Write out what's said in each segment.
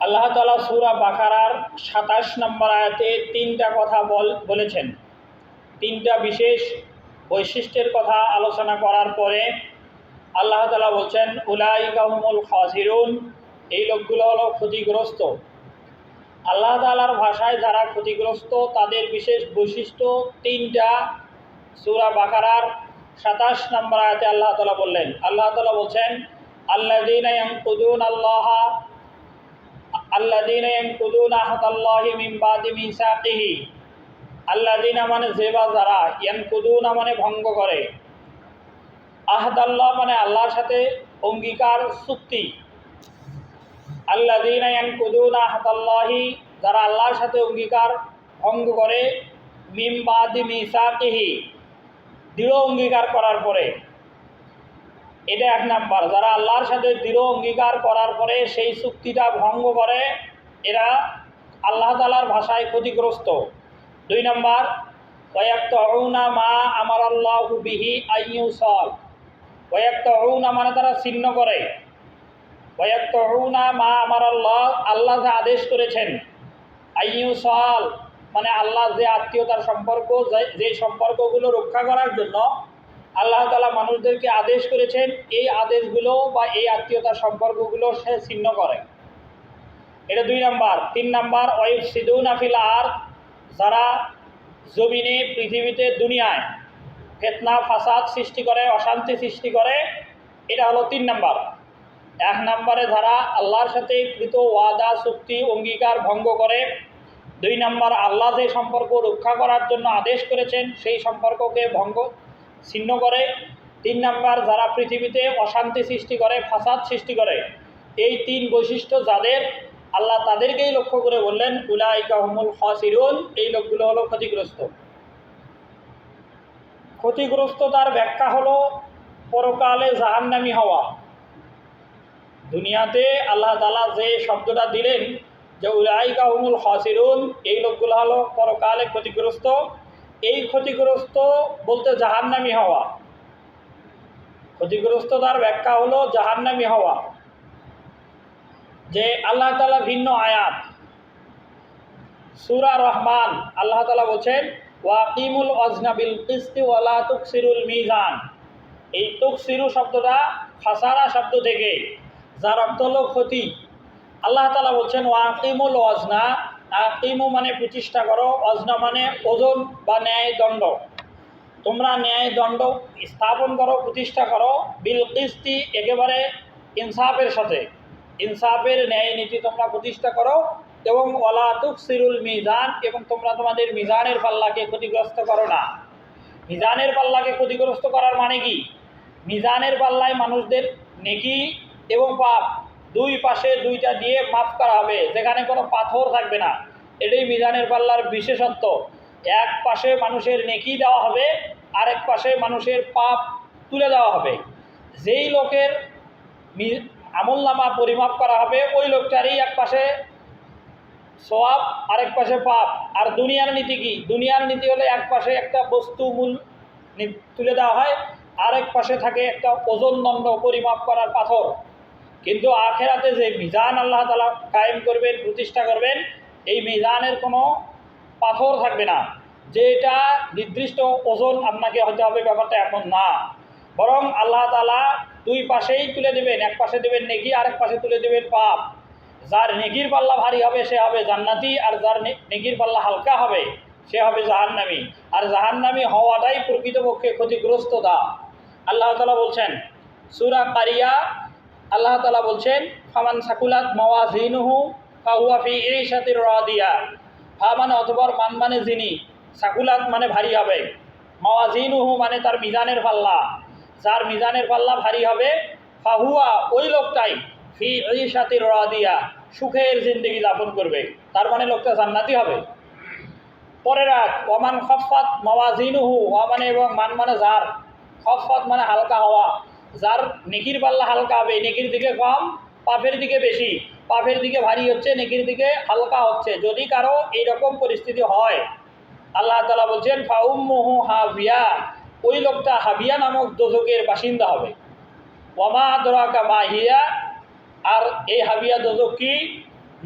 আল্লাহ তাআলা সূরা বাকারার ২৭ নম্বর আয়াতে তিনটা কথা বলেছেন। তিনটা বিশেষ বৈশিষ্ট্যের কথা আলোচনা করার পরে আল্লাহ তাআলা বলছেন, উলাইকা হুমুল খাসিরুন, এই লোকগুলো হলো ক্ষতিগ্রস্ত। আল্লাহ তাআলার ভাষায় যারা ক্ষতিগ্রস্ত তাদের বিশেষ বৈশিষ্ট্য তিনটা সূরা বাকারার ২৭ নম্বর আয়াতে আল্লাহ তাআলা বললেন। আল্লাহ তাআলা বলছেন, আল্লাযীনা ইয়ানকুদুনা আহদাল্লাহি মিন বাদি মিসাকিহি। আল্লাযীনা মানে যে বা যারা, ইয়ানকুদুনা মানে ভঙ্গ করে, আহদাল্লাহ মানে আল্লাহর সাথে অঙ্গীকার চুক্তি। আল্লাযীনা ইয়ানকুদুনা আহদাল্লাহি, যারা আল্লাহর সাথে অঙ্গীকার ভঙ্গ করে, মিন বাদি মিসাকিহি, দৃঢ় অঙ্গীকার করার পরে। এটা এক নাম্বার, যারা আল্লাহর সাথে দৃঢ় অঙ্গীকার করার পরে সেই চুক্তিটা ভঙ্গ করে, এরা আল্লাহ তাআলার ভাষায় ক্ষতিগ্রস্ত। দুই নাম্বার, ওয়ায়াকতাউনা মা আমারাল্লাহু বিহি আইয়ুসাল। ওয়ায়াকতাউনা মানে তারা ছিন্ন করে, ওয়ায়াকতাউনা মা আমারাল্লাহ, আল্লাহ যা আদেশ করেছেন, আইয়ুসাল মানে আল্লাহ যে আত্মীয়তার সম্পর্ক, যে সম্পর্কগুলো রক্ষা করার জন্য আল্লাহ তাআলা মানুষদেরকে আদেশ করেছেন, এই আদেশগুলো বা এই আত্মীয়তার সম্পর্কগুলো সে ছিন্ন করে। এটা দুই নাম্বার। তিন নাম্বার, ওয়াইফসিদুনা ফিল আরদ, যারা জমিনে, পৃথিবীতে, দুনিয়ায় ফিতনা ফাসাদ সৃষ্টি করে, অশান্তি সৃষ্টি করে। এটা হলো তিন নাম্বার। এক নম্বরে যারা আল্লাহর সাথে কৃত ওয়াদা, চুক্তি, অঙ্গীকার ভঙ্গ করে। দুই নম্বর, আল্লাহ যে সম্পর্ক রক্ষা করার জন্য আদেশ করেছেন সেই সম্পর্ককে ছিন্ন করে। তিন নম্বর, যারা পৃথিবীতে অশান্তি সৃষ্টি করে, ফাসাদ সৃষ্টি করে। এই তিন বৈশিষ্ট্য যাদের, আল্লাহ তাদেরকেই লক্ষ্য করে বললেন, উলাইকা হুমুল খাসিরুন, এই লোকগুলো হলো ক্ষতিগ্রস্ত। ক্ষতিগ্রস্ততার ব্যাখ্যা হলো পরকালে জাহান্নামী হওয়া। দুনিয়াতে আল্লাহ তাআলা যে শব্দটা দিলেন যে উলাইকা হুমুল খাসিরুন, এই লোকগুলো হলো পরকালে ক্ষতিগ্রস্ত। এই ক্ষতিগ্রস্ত বলতে জাহান্নামী হওয়া। ক্ষতিগ্রস্ততার ব্যাখ্যা হলো জাহান্নামী হওয়া। যে আল্লাহ তাআলা ভিন্ন আয়াত, সূরা রহমান, আল্লাহ তাআলা বলছেন, ওয়াকিমুল ওয়াজনা বিল কিসতি ওয়ালা তুকসিরুল মিজান। এই তুকসিরু শব্দটা খাসারা শব্দ থেকে, যার অর্থ হলো ক্ষতি। আল্লাহ তাআলা বলছেন, ওয়াকিমুল ওয়াজনা, আকিমু মানে প্রতিষ্ঠা করো, ওয়াজনা মানে ওজন বা ন্যায় দণ্ড। তোমরা ন্যায় দণ্ড স্থাপন করো, প্রতিষ্ঠা করো, বিল কিসতি একেবারে ইনসাফের সাথে, ইনসাফের ন্যায় নীতি তোমরা প্রতিষ্ঠা করো, এবং ওয়ালা তুকসিরুল মিজান, এবং তোমরা তোমাদের মিজানের পাল্লাকে ক্ষতিগ্রস্ত করো না। মিজানের পাল্লাকে ক্ষতিগ্রস্ত করার মানে কি? মিজানের পাল্লায় মানুষদের নেকি এবং পাপ দুই পাশে দুইটা দিয়ে মাফ করা হবে, যেখানে কোনো পাথর থাকবে না। এটাই মিজানের পাল্লার বিশেষত্ব। এক পাশে মানুষের নেকি দেওয়া হবে, আরেক পাশে মানুষের পাপ তুলে দেওয়া হবে। যেই লোকের আমলনামা পরিমাপ করা হবে, ওই লোকটারই এক পাশে সওয়াব, আরেক পাশে পাপ। আর দুনিয়ার নীতি কি? দুনিয়ার নীতি হলে এক পাশে একটা বস্তু মূল তুলে দেওয়া হয়, আরেক পাশে থাকে একটা ওজন দণ্ড পরিমাপ করার পাথর। কিন্তু আখেরাতে যে মিজান আল্লাহ তাআলা কায়েম করবেন, প্রতিষ্ঠা করবেন, এই মিজানের কোনো পাথর থাকবে না, যে এটা নির্দিষ্ট ওজন আপনাকে হতে হবে, ব্যাপারটা এমন না। বরং আল্লাহ তাআলা দুই পাশেই তুলে দেবেন, এক পাশে দেবেন নেকি, আরেক পাশে তুলে দেবেন পাপ। যার নেকির পাল্লা ভারী হবে সে হবে জান্নাতি, আর যার নেকির পাল্লা হালকা হবে সে হবে জাহান্নামী। আর জাহান্নামী হওয়াটাই প্রকৃতপক্ষে ক্ষতিগ্রস্ততা। আল্লাহ তাআলা বলছেন সূরা কারিয়া, আল্লাহ তাআলা বলছেন, ফামান সাকুলাত মাওয়াজিনুহু ফাহুয়া ফি ঈশাতির রাদিয়া। ফা মানে অথবা, মান মানে যিনি, সাকুলাত মানে ভারী হবে, মাওয়াজিনুহু মানে তার মিজানের পাল্লা, যার মিজানের পাল্লা ভারী হবে, ফাহুয়া ওই লোকটাই, ফি ঈশাতির রাদিয়া সুখের জিন্দেগি যাপন করবে, তার মানে লোকটা জান্নাতি হবে। পরের আয়াত, ওয়ামান খাফফাত মাওয়াজিনুহু, ওয়া মানে এবং মান মানে যার, খাফফাত মানে হালকা হওয়া, যার নেকির পাল্লা হালকা হবে, নেকির দিকে কম, পাপের দিকে বেশি, পাপের দিকে ভারী হচ্ছে, নেকির দিকে হালকা হচ্ছে। যদি কারো এইরকম পরিস্থিতি হয়, আল্লাহ তাআলা বলছেন, ফাউম্মুহু হাবিয়া, ওই লোকটা হাবিয়া নামক দোজকের বাসিন্দা হবে। ওয়ামা আদরাকা মা হিয়া, আর এই হাবিয়া দোজক কি?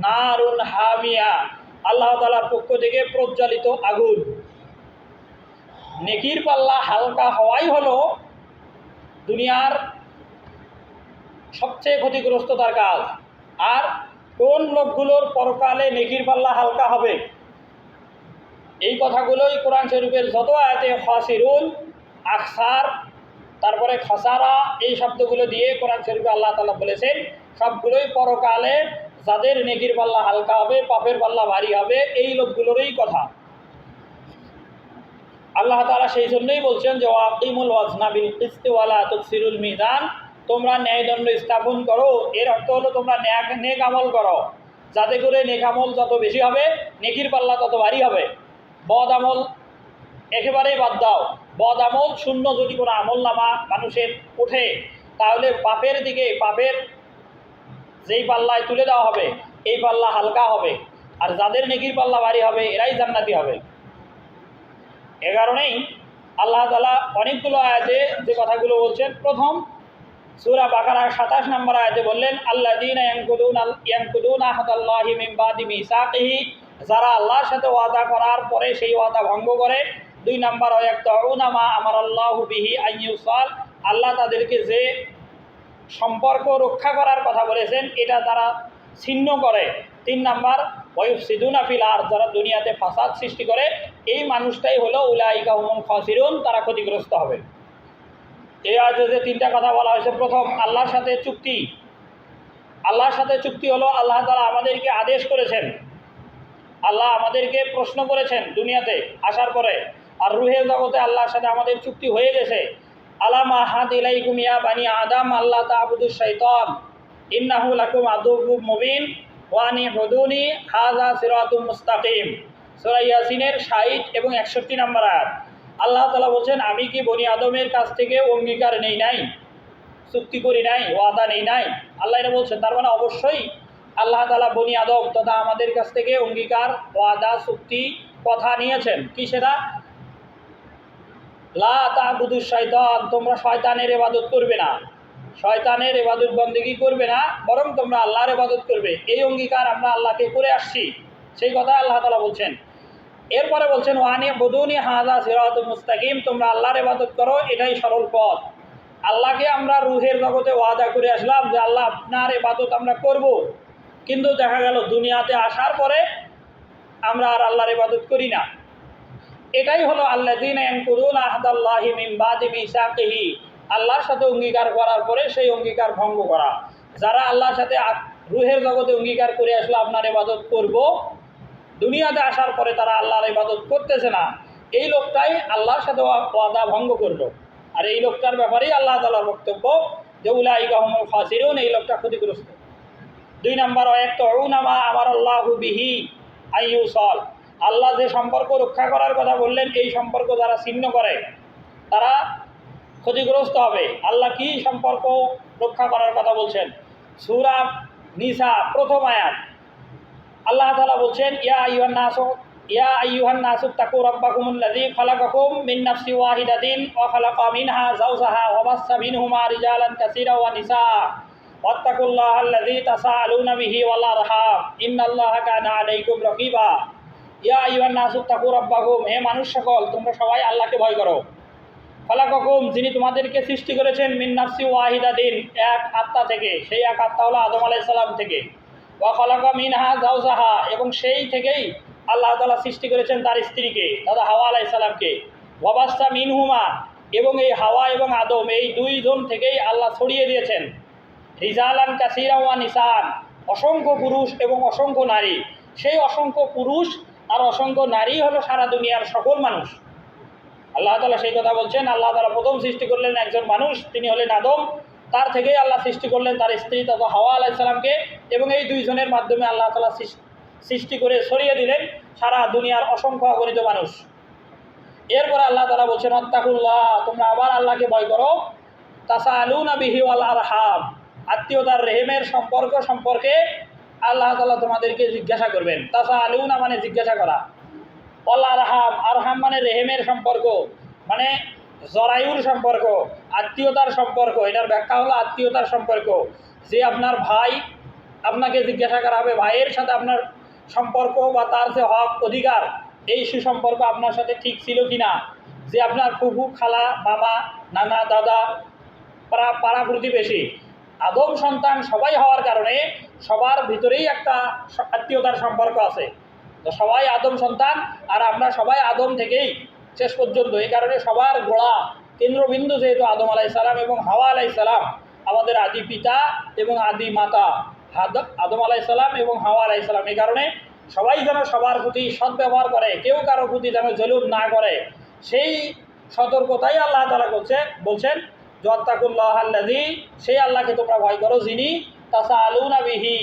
নারুন হামিয়া, আল্লাহ তাআলার পক্ষ থেকে প্রজ্বলিত আগুন। নেকির পাল্লা হালকা হওয়াই হলো দুনিয়ার সবচেয়ে ক্ষতিগ্রস্ততার কাজ। আর কোন লোকগুলোর পরকালে নেকির পাল্লা হালকা হবে, এই কথাগুলোই কোরআন শরীফের যত আয়াতে খাসিরুন, আকসার, তারপরে খাসারা, এই শব্দগুলো দিয়ে কোরআন শরীফে আল্লাহ তাআলা বলেছেন সবগুলোই পরকালে যাদের নেকির পাল্লা হালকা হবে, পাপের পাল্লা ভারী হবে, এই লোকগুলোরই কথা। আল্লাহ তাআলা সেই জন্যই বলছেন যে ওয়াকিমুল ওয়াজনা বিল কিসতি ওয়ালা তুকসিরুল মিজান, তোমরা ন্যায়দণ্ড স্থাপন করো। এর অর্থ হলো তোমরা নেক আমল করো, যাতে করে নেক আমল যত বেশি হবে নেকির পাল্লা তত ভারী হবে। বদ আমল একেবারেই বাদ দাও। বদ আমল শূন্য যদি কোনো আমল নামা মানুষের ওঠে, তাহলে পাপের দিকে, পাপের যেই পাল্লায় তুলে দেওয়া হবে এই পাল্লা হালকা হবে, আর যাদের নেকির পাল্লা ভারী হবে এরাই জান্নাতি হবে। এ কারণেই আল্লাহ তাআলা অনেকগুলো আয়াতে যে কথাগুলো বলছেন, প্রথম সূরা বাকারার 27 নম্বর আয়াতে বললেন আল্লাযীনা ইয়ানকুদুনা আহদাল্লাহি মিন বাদি মিসাকিহি, যারা আল্লাহর সাথে ওয়াদা করার পরে সেই ওয়াদা ভঙ্গ করে। 2 নম্বর ওয়ায়াকতাউনা মা আমারাল্লাহু বিহি আইয়ুসাল, আল্লাহ তাদেরকে যে সম্পর্ক রক্ষা করার কথা বলেছেন এটা তারা ছিন্ন করে। 3 নম্বর ওয়ায়ুফসিদুনা ফিল আরদ, যারা দুনিয়াতে ফাসাদ সৃষ্টি করে, এই মানুষটাই হলো উলাইকা হুমুল খাসিরুন, তারা ক্ষতিগ্রস্ত হবে। এই আয়াতে যে 3টা কথা বলা হয়েছে, প্রথম আল্লাহর সাথে চুক্তি। আল্লাহর সাথে চুক্তি হলো আল্লাহ তাআলা আমাদেরকে আদেশ করেছেন, আল্লাহ আমাদেরকে প্রশ্ন করেছেন দুনিয়াতে আসার পরে, আর রুহের জগতে আল্লাহর সাথে আমাদের চুক্তি হয়ে গেছে। আলাম আহাদ ইলাইকুম ইয়া বানি আদম আল্লাহ তা'বুদুশ শাইতান ইন্নাহু লাকুম আদুউম মুবিন ওয়া আনিবুদুনি হাযা সিরাতুম মুস্তাকিম। সূরা ইয়াসিনের 60 এবং 61 নম্বর আয়াত। আল্লাহ তাআলা বলছেন, আমি কি বনি আদমের কাছ থেকে অঙ্গীকার নেই নাই, চুক্তি করি নাই, ওয়াদা নেই নাই? আল্লাহ এটা বলছেন, তার মানে অবশ্যই আল্লাহ তাআলা বনি আদম তথা আমাদের কাছ থেকে অঙ্গীকার, ওয়াদা, চুক্তি, কথা নিয়েছেন। কি সেটা? লা তা'বুদুশ শাইতান, তোমরা শয়তানের ইবাদত করবে না, শয়তানের ইবাদত বন্দেগী করবে না, বরং তোমরা আল্লাহর ইবাদত করবে। এই অঙ্গীকার আমরা আল্লাহকে করে আসছি, সেই কথা আল্লাহ তাআলা বলছেন। এরপরে বলছেন ওয়ানি বুদুনি হাযা সিরাতুম মুস্তাকিম, তোমরা আল্লাহর ইবাদত করো, এটাই সরল পথ। আল্লাহকে আমরা রুহের জগতে ওয়াদা করে আসলাম যে আল্লাহ আপনার ইবাদত আমরা করব, কিন্তু দেখা গেল দুনিয়াতে আসার পরে আমরা আর আল্লাহর ইবাদত করি না। এটাই হলো আল্লাযীনা ইয়ানকুদুনা আহদাল্লাহি মিন বাদি মিসাকিহি, আল্লাহর সাথে অঙ্গীকার করার পরে সেই অঙ্গীকার ভঙ্গ করা। যারা আল্লাহর সাথে রুহের জগতে অঙ্গীকার করে আসলো আপনার ইবাদত করব, দুনিয়াতে আসার পরে তারা আল্লাহর ইবাদত করতেছে না, এই লোকটাই আল্লাহর সাথে ওয়াদা ভঙ্গ করলো। আর এই লোকটার ব্যাপারেই আল্লাহ তাআলার বক্তব্য যে উলাইকা হুমুল খাসিরুন, এই লোকটা ক্ষতিগ্রস্ত। 2 নম্বর ওয়ায়াকতাউনা মা আমারাল্লাহু বিহি আইয়ুসাল, আল্লাহ যে সম্পর্ক রক্ষা করার কথা বললেন এই সম্পর্ক যারা ছিন্ন করে তারা ক্ষতিগ্রস্ত হবে। আল্লাহ কি সম্পর্ক রক্ষা করার কথা বলছেন? সূরা নিসা প্রথম আয়াত আল্লাহ তাআলা বলছেন ইয়া আইয়ুহান নাসু তাকু রাব্বাকুমুল্লাযী খালাকাকুম মিন নাফসিন ওয়াহিদাতিন ওয়া খালাকা মিনহা যাওজাহা ওয়া বাসসা মিনহুমা রিজালান কাসীরা ওয়া নিসা ওয়াত্তাকুল্লাহাল্লাযী তাসাআলুনা বিহি ওয়াল আরহাম ইন্নাল্লাহা কানা আলাইকুম রাকীবা। ইয়া আইয়ুহান নাসু তাকু রাব্বাকুম, হে মানুষ সকল তোমরা সবাই আল্লাহকে ভয় করো। খালাকাকুম, যিনি তোমাদেরকে সৃষ্টি করেছেন, মিন নাফসিন ওয়াহিদাতিন, এক আত্মা থেকে, সেই এক আত্মা হলো আদম আলাইহিস সালাম থেকে। ওয়া খালাকা মিনহা যাওজাহা, এবং সেই থেকেই আল্লাহ তাআলা সৃষ্টি করেছেন তার স্ত্রীকে, দাদা হাওয়া আলাইহিস সালামকে। ওয়া বাসসা মিনহুমা, এবং এই হাওয়া এবং আদম এই দুইজন থেকেই আল্লাহ ছড়িয়ে দিয়েছেন রিজালান কাসীরা ওয়া নিসান, অসংখ্য পুরুষ এবং অসংখ্য নারী। সেই অসংখ্য পুরুষ আর অসংখ্য নারী হলো সারা দুনিয়ার সকল মানুষ। আল্লাহ তাআলা সেই কথা বলছেন। আল্লাহ তাআলা প্রথম সৃষ্টি করলেন একজন মানুষ, তিনি হলেন আদম, তার থেকেই আল্লাহ সৃষ্টি করলেন তার স্ত্রী তথা হাওয়া আলাইহিস সালামকে, এবং এই দুইজনের মাধ্যমে আল্লাহ তাআলা সৃষ্টি করে ছড়িয়ে দিলেন সারা দুনিয়ার অসংখ্য অগণিত মানুষ। এরপরে আল্লাহ তাআলা বলছেন ওয়াত্তাকুল্লাহ, তোমরা আবার আল্লাহকে ভয় করো। তাসাআলুনা বিহি ওয়াল আরহাম, আত্মীয়তার রেহেমের সম্পর্ক সম্পর্কে আল্লাহ তাআলা তোমাদেরকে জিজ্ঞাসা করবেন। তাসাআলুনা মানে জিজ্ঞাসা করা, ওয়াল আরহাম, আরহাম মানে রেহেমের সম্পর্ক, মানে জরায়ুর সম্পর্ক, আত্মীয়তার সম্পর্ক। এটার ব্যাখ্যা হলো আত্মীয়তার সম্পর্ক, যে আপনার ভাই আপনাকে জিজ্ঞাসা করা হবে ভাইয়ের সাথে আপনার সম্পর্ক বা তার যে হক অধিকার, এই সুসম্পর্ক আপনার সাথে ঠিক ছিল কি না, যে আপনার ফুফু, খালা, মামা, নানা, দাদা, পাড়া প্রতিবেশী, আদম সন্তান সবাই হওয়ার কারণে সবার ভিতরেই একটা আত্মীয়তার সম্পর্ক আছে। তো সবাই আদম সন্তান, আর আমরা সবাই আদম থেকেই শেষ পর্যন্ত, এই কারণে সবার গোড়া কেন্দ্রবিন্দু যেহেতু আদম আলাইসালাম এবং হাওয়া আলাইসালাম, আমাদের আদি পিতা এবং আদি মাতা আদম আলাইসালাম এবং হাওয়া আলাইসালাম, এই কারণে সবাই যেন সবার প্রতি সদ্ব্যবহার করে, কেউ কারোর প্রতি যেন জুলুম না করে, সেই সতর্কতাই আল্লাহ তাআলা বলছেন ওয়াত্তাকুল্লাহ আল্লাযী, সেই আল্লাহকে তোমরা ভয় করো যিনি তাসাআলুনা বিহি,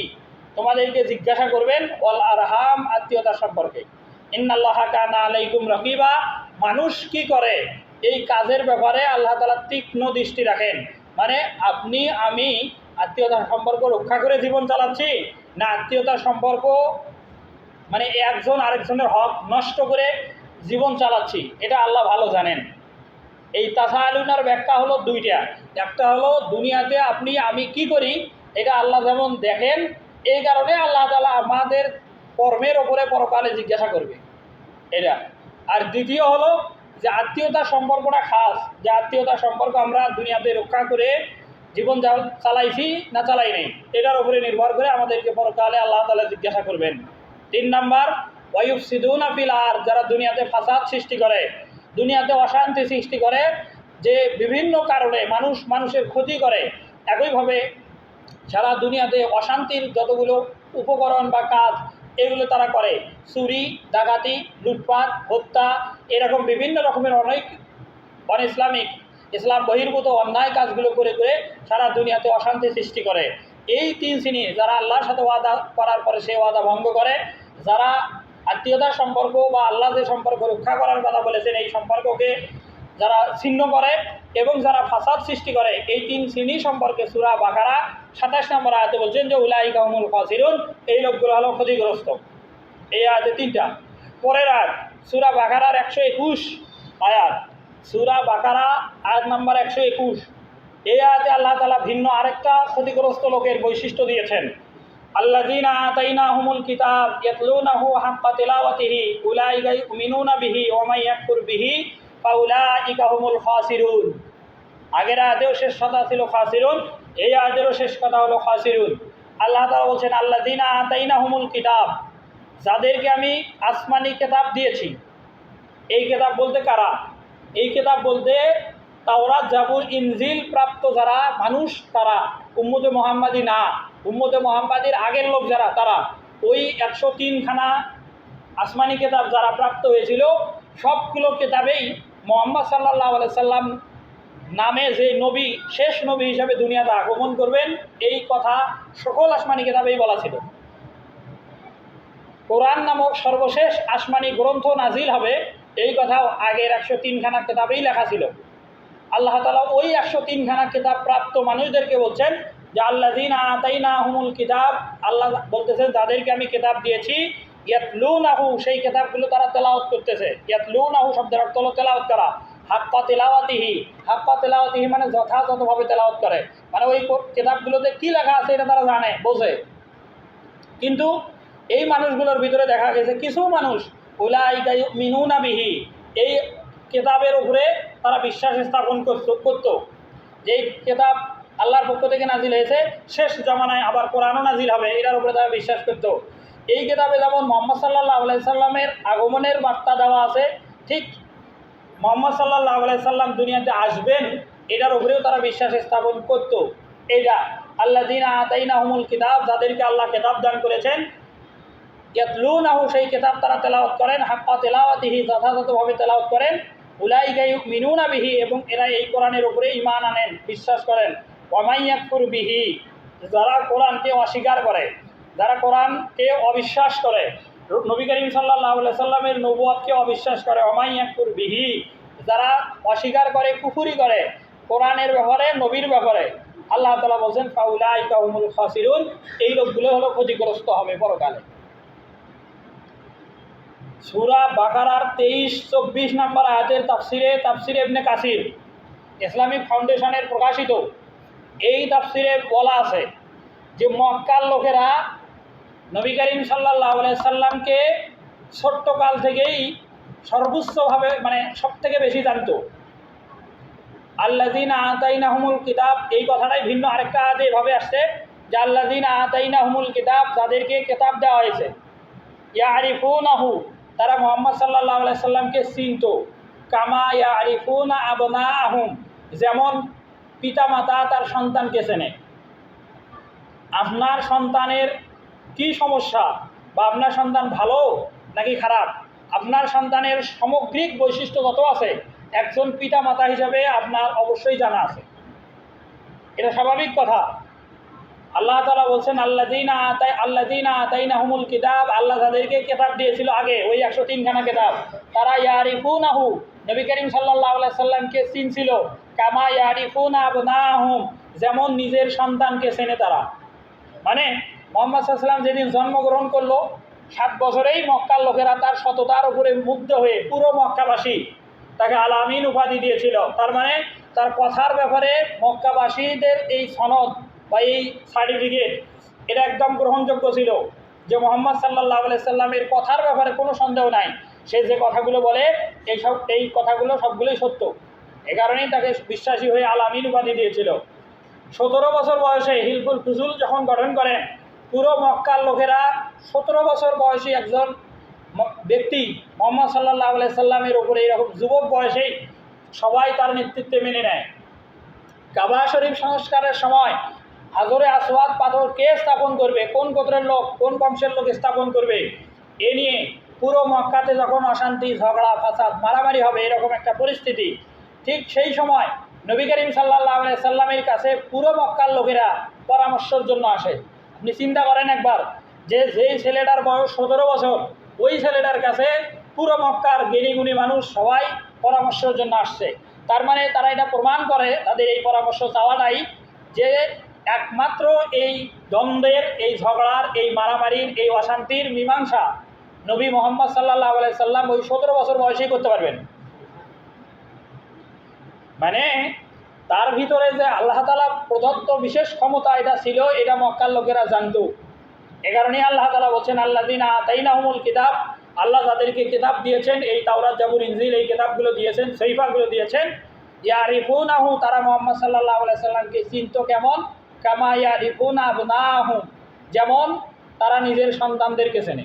তোমাদেরকে জিজ্ঞাসা করবেন, ওয়াল আরহাম, আত্মীয়তার সম্পর্কে। ইন্নাল্লাহা কানা আলাইকুম রাকিবা, মানুষ কি করে এই কাজের ব্যাপারে আল্লাহ তাআলা তীক্ষ্ণ দৃষ্টি রাখেন। মানে আপনি আমি আত্মীয়তার সম্পর্ক রক্ষা করে জীবন চালাচ্ছি, না আত্মীয়তার সম্পর্ক মানে একজন আরেকজনের হক নষ্ট করে জীবন চালাচ্ছি, এটা আল্লাহ ভালো জানেন। এই তাসাআলুনার ব্যাখ্যা হলো দুইটা। একটা হলো দুনিয়াতে আপনি আমি কি করি এটা আল্লাহ যেমন দেখেন, এই কারণে আল্লাহ তাআলা আমাদের কর্মের ওপরে পরকালে জিজ্ঞাসা করবে এটা। আর দ্বিতীয় হলো যে আত্মীয়তার সম্পর্কটা খাস, যে আত্মীয়তার সম্পর্ক আমরা দুনিয়াতে রক্ষা করে জীবন চালাইছি না চালাই নাই, এটার উপরে নির্ভর করে আমাদেরকে পরকালে আল্লাহ তাআলা জিজ্ঞাসা করবেন। 3 নাম্বার, ওয়ায়ুফসিদুনা ফিল আরদ, যারা দুনিয়াতে ফাসাদ সৃষ্টি করে, দুনিয়াতে অশান্তি সৃষ্টি করে, যে বিভিন্ন কারণে মানুষের ক্ষতি করে, একইভাবে সারা দুনিয়াতে অশান্তির যতগুলো উপকরণ বা কাজ এগুলো তারা করে, চুরি, ডাকাতি, লুটপাট, হত্যা, এরকম বিভিন্ন রকমের অনেক ইসলাম বহির্ভূত অন্যায় কাজগুলো করে করে সারা দুনিয়াতে অশান্তি সৃষ্টি করে। এই 3 শ্রেণী, যারা আল্লাহর সাথে ওয়াদা করার পরে সেই ওয়াদা ভঙ্গ করে, যারা আত্মীয়তার সম্পর্ক বা আল্লাহ যে সম্পর্ক রক্ষা করার কথা বলেছেন এই সম্পর্ককে যারা ছিন্ন করে, এবং যারা ফাসাদ সৃষ্টি করে, এই 3 শ্রেণী সম্পর্কে সূরা বাকারা 27 নম্বর আয়াতে বলছেন যে উলাইকা হুমুল খাসিরুন, এই লোকগুলো হলো ক্ষতিগ্রস্ত। এই আয়াতে 3টা। পরের আয়াত সূরা বাকারার 121 আয়াত, সূরা বাকারা আয়াত নাম্বার 121, এই আয়াতে আল্লাহ তাআলা ভিন্ন আরেকটা ক্ষতিগ্রস্ত লোকের বৈশিষ্ট্য দিয়েছেন। আল্লাযীনা আতাইনাহুমুল কিতাব ইয়াতলুনাহু হাক্কা তিলাওয়াতিহি উলাইকা ইউমিনুনা বিহি ওয়া মান ইয়াকফুর বিহি ফাউলাইকা হুমুল খাসিরুন। আগের আয়াতেও শেষ কথা ছিল খাসিরুন, এই আয়াতেরও শেষ কথা হলো খাসিরুন। আল্লাহ তাআলা বলছেন আল্লাযীনা আতাইনাহুমুল কিতাব, যাদেরকে আমি আসমানি কিতাব দিয়েছি। এই কিতাব বলতে কারা? এই কিতাব বলতে তাওরাত, জাবুর, ইনজিল প্রাপ্ত যারা মানুষ, তারা উম্মতে মুহাম্মাদি না, উম্মতে মুহাম্মাদির আগের লোক যারা, তারা ওই 103খানা আসমানি কিতাব যারা প্রাপ্ত হয়েছিল, সবগুলো কিতাবেই মুহাম্মদ সাল্লাল্লাহু আলাইহি সাল্লাম নামে যে নবী শেষ নবী হিসাবে দুনিয়াতে আগমন করবেন, এই কথা সকল আসমানি কিতাবেই বলা ছিল। কোরআন নামক সর্বশেষ আসমানি গ্রন্থ নাজিল হবে, এই কথাও আগের 103খানা কিতাবেই লেখা ছিল। আল্লাহ তাআলা ওই 103খানা কিতাব প্রাপ্ত মানুষদেরকে বলছেন যে আল্লাযীনা আতাইনাহুমুল কিতাব, আল্লাহ বলতেছেন যাদেরকে আমি কিতাব দিয়েছি, ইয়াতলুনাহু, সেই কিতাবগুলো তারা তেলাওয়াত করতেছে। ইয়াতলুনাহু শব্দের অর্থ হলো তেলাওয়াত করা। হাক্কা তিলাওয়াতিহি, হাক্কা তিলাওয়াতিহি মানে যথাযথভাবে তেলাওয়াত করে, মানে ওই কিতাবগুলোতে কী লেখা আছে এটা তারা জানে, বোঝে। কিন্তু এই মানুষগুলোর ভিতরে দেখা গেছে কিছু মানুষ উলাইকা ইউমিনুনা বিহি, এই কিতাবের উপরে তারা বিশ্বাস স্থাপন করত, যে কিতাব আল্লাহর পক্ষ থেকে নাজিল হয়েছে, শেষ জামানায় আবার কোরআনও নাজিল হবে, এটার উপরে তারা বিশ্বাস করত। এই কিতাবে যেমন মুহাম্মদ সাল্লাল্লাহু আলাইহি সাল্লামের আগমনের বার্তা দেওয়া আছে, ঠিক মুহাম্মদ সাল্লাল্লাহু আলাইহি সাল্লাম দুনিয়াতে আসবেন এটার উপরেও তারা বিশ্বাস স্থাপন করত। এইটা আল্লাযীনা আতাইনাহুমুল কিতাব, যাদেরকে আল্লাহ কিতাব দান করেছেন, ইয়াতলুনাহু, সেই কিতাব তারা তেলাওয়াত করেন, হাক্কা তিলাওয়াতিহি, যথাযথভাবে তেলাওয়াত করেন, উলাইকা ইউমিনুনা বিহি, এবং এরা এই কোরআনের উপরে ঈমান আনেন, বিশ্বাস করেন। ওয়া মান ইয়াকফুর বিহি, যারা কোরআনকে অস্বীকার করে, যারা কোরআনকে অবিশ্বাস করে, নবী করিম সাল্লাল্লাহু আলাইহি সাল্লামের নবুয়তকে অবিশ্বাস করে, ওয়া মান ইয়াকফুর বিহি, যারা অস্বীকার করে, কুফরি করে কোরআনের ব্যাপারে, নবীর ব্যাপারে, আল্লাহ তাআলা বলছেন ফাউলাইকা হুমুল খাসিরুন, এই লোকগুলো হলো ক্ষতিগ্রস্ত হবে পরকালে। সূরা বাকারার 23-24 নম্বর আয়াতের তাফসিরে ইবনে কাসির, ইসলামিক ফাউন্ডেশনের প্রকাশিত এই তাফসিরে বলা আছে যে মক্কার লোকেরা নবী করিম সাল্লাল্লাহু আলাইহি সাল্লামকে ছোট্টকাল থেকেই সর্বোচ্চভাবে মানে সব থেকে বেশি জানতো। আল্লাযীনা আতাইনাহুমুল কিতাব, এই কথাটাই ভিন্ন আরেকটা আয়াতে এভাবে আসছে যে আল্লাযীনা আতাইনাহুমুল কিতাব, যাদেরকে কিতাব দেওয়া হয়েছে, ইয়ারিফুনাহু, তারা মুহাম্মদ সাল্লাল্লাহু আলাইহি সাল্লামকে চিনত, কামা ইয়ারিফুনা আবনাআহুম, যেমন পিতামাতা তার সন্তানকে চেনে। আপনার সন্তানের কি সমস্যা বা আপনার সন্তান ভালো নাকি খারাপ, আপনার সন্তানের সামগ্রিক বৈশিষ্ট্য যত আছে একজন পিতামাতা হিসাবে আপনার অবশ্যই জানা আছে, এটা স্বাভাবিক কথা। আল্লাহ তাআলা বলছেন আল্লাযীনা আতাইনাহুমুল কিতাব, আল্লাহ যাদেরকে কিতাব দিয়েছিল আগে, ওই 103খানা কিতাব, তারা ইয়ারিফুনাহু, নবী করিম সাল্লাল্লাহু আলাইহি সাল্লামকে চিনছিল, কামা ইয়ারিফুনা আবনাআহুম, যেমন নিজের সন্তানকে চেনে তারা। মানে মুহাম্মদ সাল্লাল্লাহু আলাইহি সাল্লাম যেদিন জন্মগ্রহণ করলো 7 বছরেই মক্কার লোকেরা তার সততার উপরে মুগ্ধ হয়ে পুরো মক্কাবাসী তাকে আল আমিন উপাধি দিয়েছিল। তার মানে তার কথার ব্যাপারে মক্কাবাসীদের এই সনদ বা এই সার্টিফিকেট এটা একদম গ্রহণযোগ্য ছিল যে মুহাম্মদ সাল্লাল্লাহু আলাইহি সাল্লামের কথার ব্যাপারে কোনো সন্দেহ নাই, সে যে কথাগুলো বলে এই কথাগুলো সবগুলোই সত্য। এ কারণেই তাকে বিশ্বাসী হয়ে আল আমিন উপাধি দিয়েছিল। 17 বছর বয়সে হিলফুল ফুজুল যখন গঠন করেন, পুরো মক্কার লোকেরা 17 বছর বয়সী একজন ব্যক্তি মুহাম্মদ সাল্লাল্লাহু আলাইহি সাল্লামের উপরে এরকম যুবক বয়সেই সবাই তার নেতৃত্বে মেনে নেয়। কাবা শরীফ সংস্কারের সময় হাজরে আসওয়াদ পাথর কে স্থাপন করবে, কোন গোত্রের লোক, কোন বংশের লোক স্থাপন করবে, এ নিয়ে পুরো মক্কাতে যখন অশান্তি, ঝগড়া, ফাসাদ, মারামারি হবে এরকম একটা পরিস্থিতি, ঠিক সেই সময় নবী করিম সাল্লাল্লাহু আলাইহি সাল্লামের কাছে পুরো মক্কার লোকেরা পরামর্শের জন্য আসে। আপনি চিন্তা করেন একবার, যেই ছেলেটার বয়স 17 বছর, ওই ছেলেটার কাছে পুরো মক্কার জ্ঞানীগুণী মানুষ সবাই পরামর্শের জন্য আসছে। তার মানে তারা এটা প্রমাণ করে, তাদের এই পরামর্শ চাওয়াটাই, যে একমাত্র এই দ্বন্দ্বের, এই ঝগড়ার, এই মারামারির, এই অশান্তির মীমাংসা নবী মুহাম্মদ সাল্লাল্লাহু আলাইহি সাল্লাম ওই 17 বছর বয়সেই করতে পারবেন। মানে তার ভিতরে যে আল্লাহ তাআলা প্রদত্ত বিশেষ ক্ষমতা এটা ছিল, এটা মক্কার লোকেরা জানত। এ কারণেই আল্লাহ তাআলা বলছেন আল্লাযীনা আতাইনাহুমুল কিতাব, আল্লাহ যাদেরকে কিতাব দিয়েছেন, এই তাওরাত, জাবুর, ইনজিল, এই কিতাবগুলো দিয়েছেন, সহিফাগুলো দিয়েছেন, ইয়ারিফুনাহু, তারা মুহাম্মদ সাল্লাল্লাহু আলাইহি সাল্লামকে চিনত কেমন, কামা ইয়ারিফুনা আবনাআহুম, যেমন তারা নিজের সন্তানদেরকে চেনে।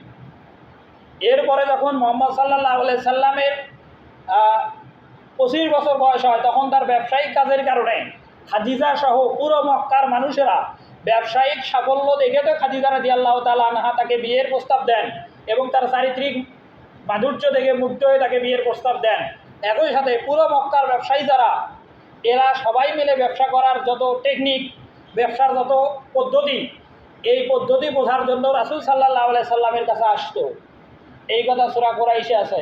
এরপরে যখন মুহাম্মদ সাল্লাল্লাহু আলাইহি সাল্লামের 25 বছর বয়স হয়, তখন তার ব্যবসায়িক কাজের কারণে খাদিজা সহ পুরো মক্কার মানুষেরা ব্যবসায়িক সাফল্য দেখে তো খাদিজা রাদিয়াল্লাহু তাআলা আনহা তাকে বিয়ের প্রস্তাব দেন এবং তার চারিত্রিক মাধুর্য দেখে মুগ্ধ হয়ে তাকে বিয়ের প্রস্তাব দেন। একই সাথে পুরো মক্কার ব্যবসায়ী যারা, এরা সবাই মিলে ব্যবসা করার যত টেকনিক, ব্যবসার যত পদ্ধতি, এই পদ্ধতি বোঝার জন্য রাসূল সাল্লাল্লাহু আলাইহি সাল্লামের কাছে আসতো। এই কথা সূরা কুরাইশে আছে,